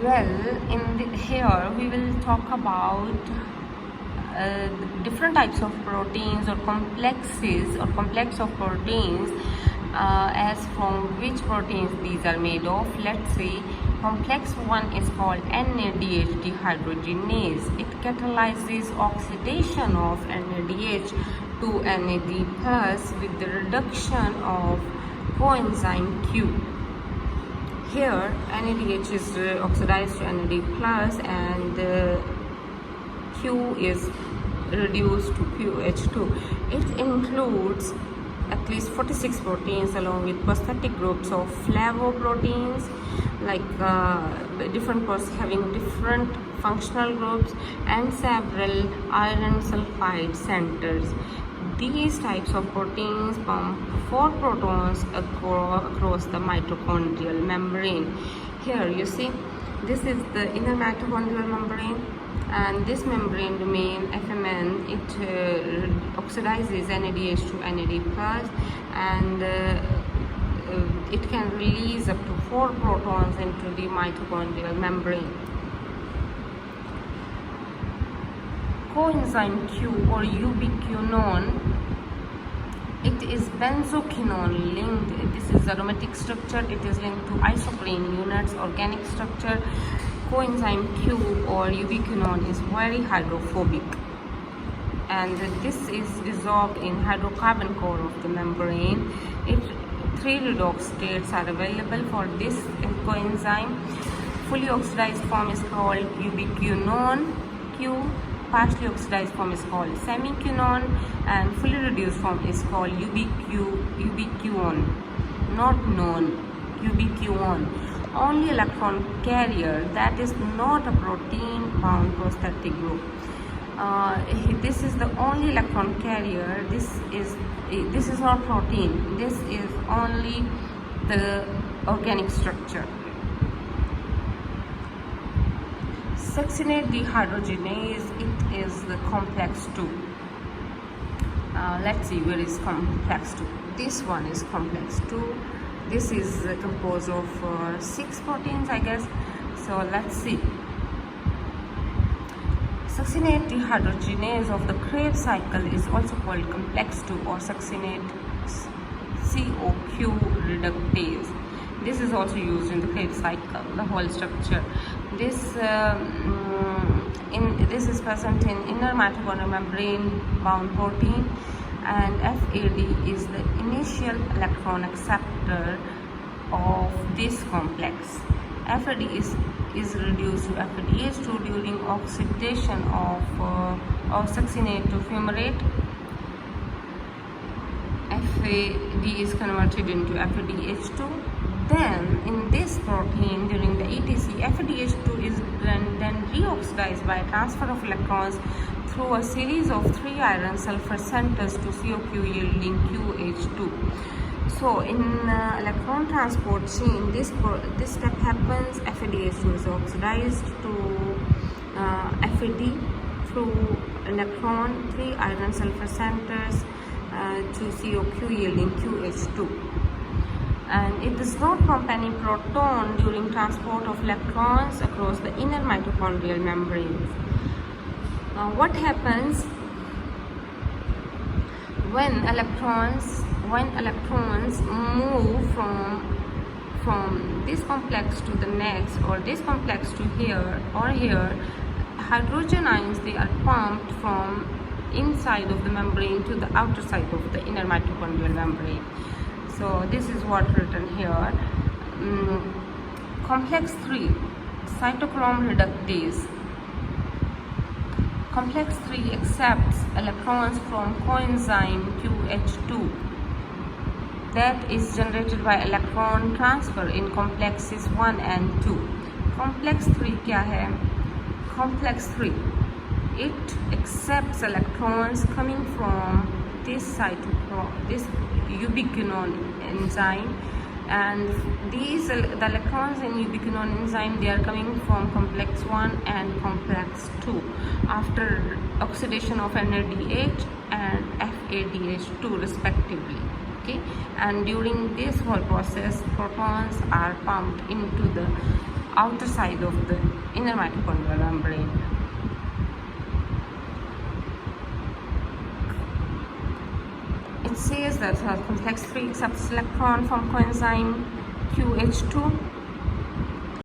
Well, here we will talk about different types of proteins or complexes or complex of proteins, as from which proteins these are made of. Let's see. Complex one is called NADH dehydrogenase. It catalyzes oxidation of NADH to NAD plus with the reduction of coenzyme Q. Here NADH is oxidized to NAD plus and Q is reduced to QH2. It includes at least 46 proteins along with prosthetic groups of flavoproteins, like different having different functional groups, and several iron sulfide centers. These types of proteins pump 4 protons across the mitochondrial membrane. Here you see, this is the inner mitochondrial membrane, and this membrane remain FMN. It oxidizes NADH to NAD plus, and it can release up to 4 protons into the mitochondrial membrane. Coenzyme Q or ubiquinone, it is benzoquinone linked. This is aromatic structure. It is linked to isoprene units. Organic structure. Coenzyme Q or ubiquinone is very hydrophobic, and this is dissolved in hydrocarbon core of the membrane. 3 redox states are available for this coenzyme. Fully oxidized form is called ubiquinone Q. Partially oxidized form is called semiquinone, and fully reduced form is called ubiquinone, not known, ubiquinone. Only electron carrier, that is not a protein bound prosthetic group. This is the only electron carrier. This is not protein. This is only the organic structure. Succinate dehydrogenase, it is the complex 2. Let's see, where is complex 2? This one is complex 2. This is composed of 6 proteins, I guess. So let's see. Succinate dehydrogenase of the Krebs cycle is also called complex 2 or succinate COQ reductase. This is also used in the Krebs cycle, the whole structure. This is present in inner mitochondrial membrane bound protein, and FAD is the initial electron acceptor of this complex. FAD is reduced to FADH2 during oxidation of succinate to fumarate. FAD is converted into FADH2. Then in this protein during the ETC, FADH2 is then reoxidized by transfer of electrons through a series of 3 iron sulfur centers to COQ yielding QH2. So in electron transport chain, this step happens. FADH2 is oxidized to FAD through electron 3 iron sulfur centers to COQ yielding QH2. And it does not pump any proton during transport of electrons across the inner mitochondrial membranes. What happens when electrons move from this complex to the next, or this complex to here or here? Hydrogen ions, they are pumped from inside of the membrane to the outer side of the inner mitochondrial membrane. So this is what written here. Complex 3, cytochrome reductase. Complex 3 accepts electrons from coenzyme QH2 that is generated by electron transfer in complexes 1 and 2. Complex 3 क्या है? Complex 3, it accepts electrons coming from this ubiquinone enzyme, and the electrons in ubiquinone enzyme, they are coming from complex 1 and complex 2 after oxidation of NADH and FADH2 respectively. Okay, and during this whole process, protons are pumped into the outer side of the inner mitochondrial membrane. It says that complex 3 accepts electron from coenzyme QH2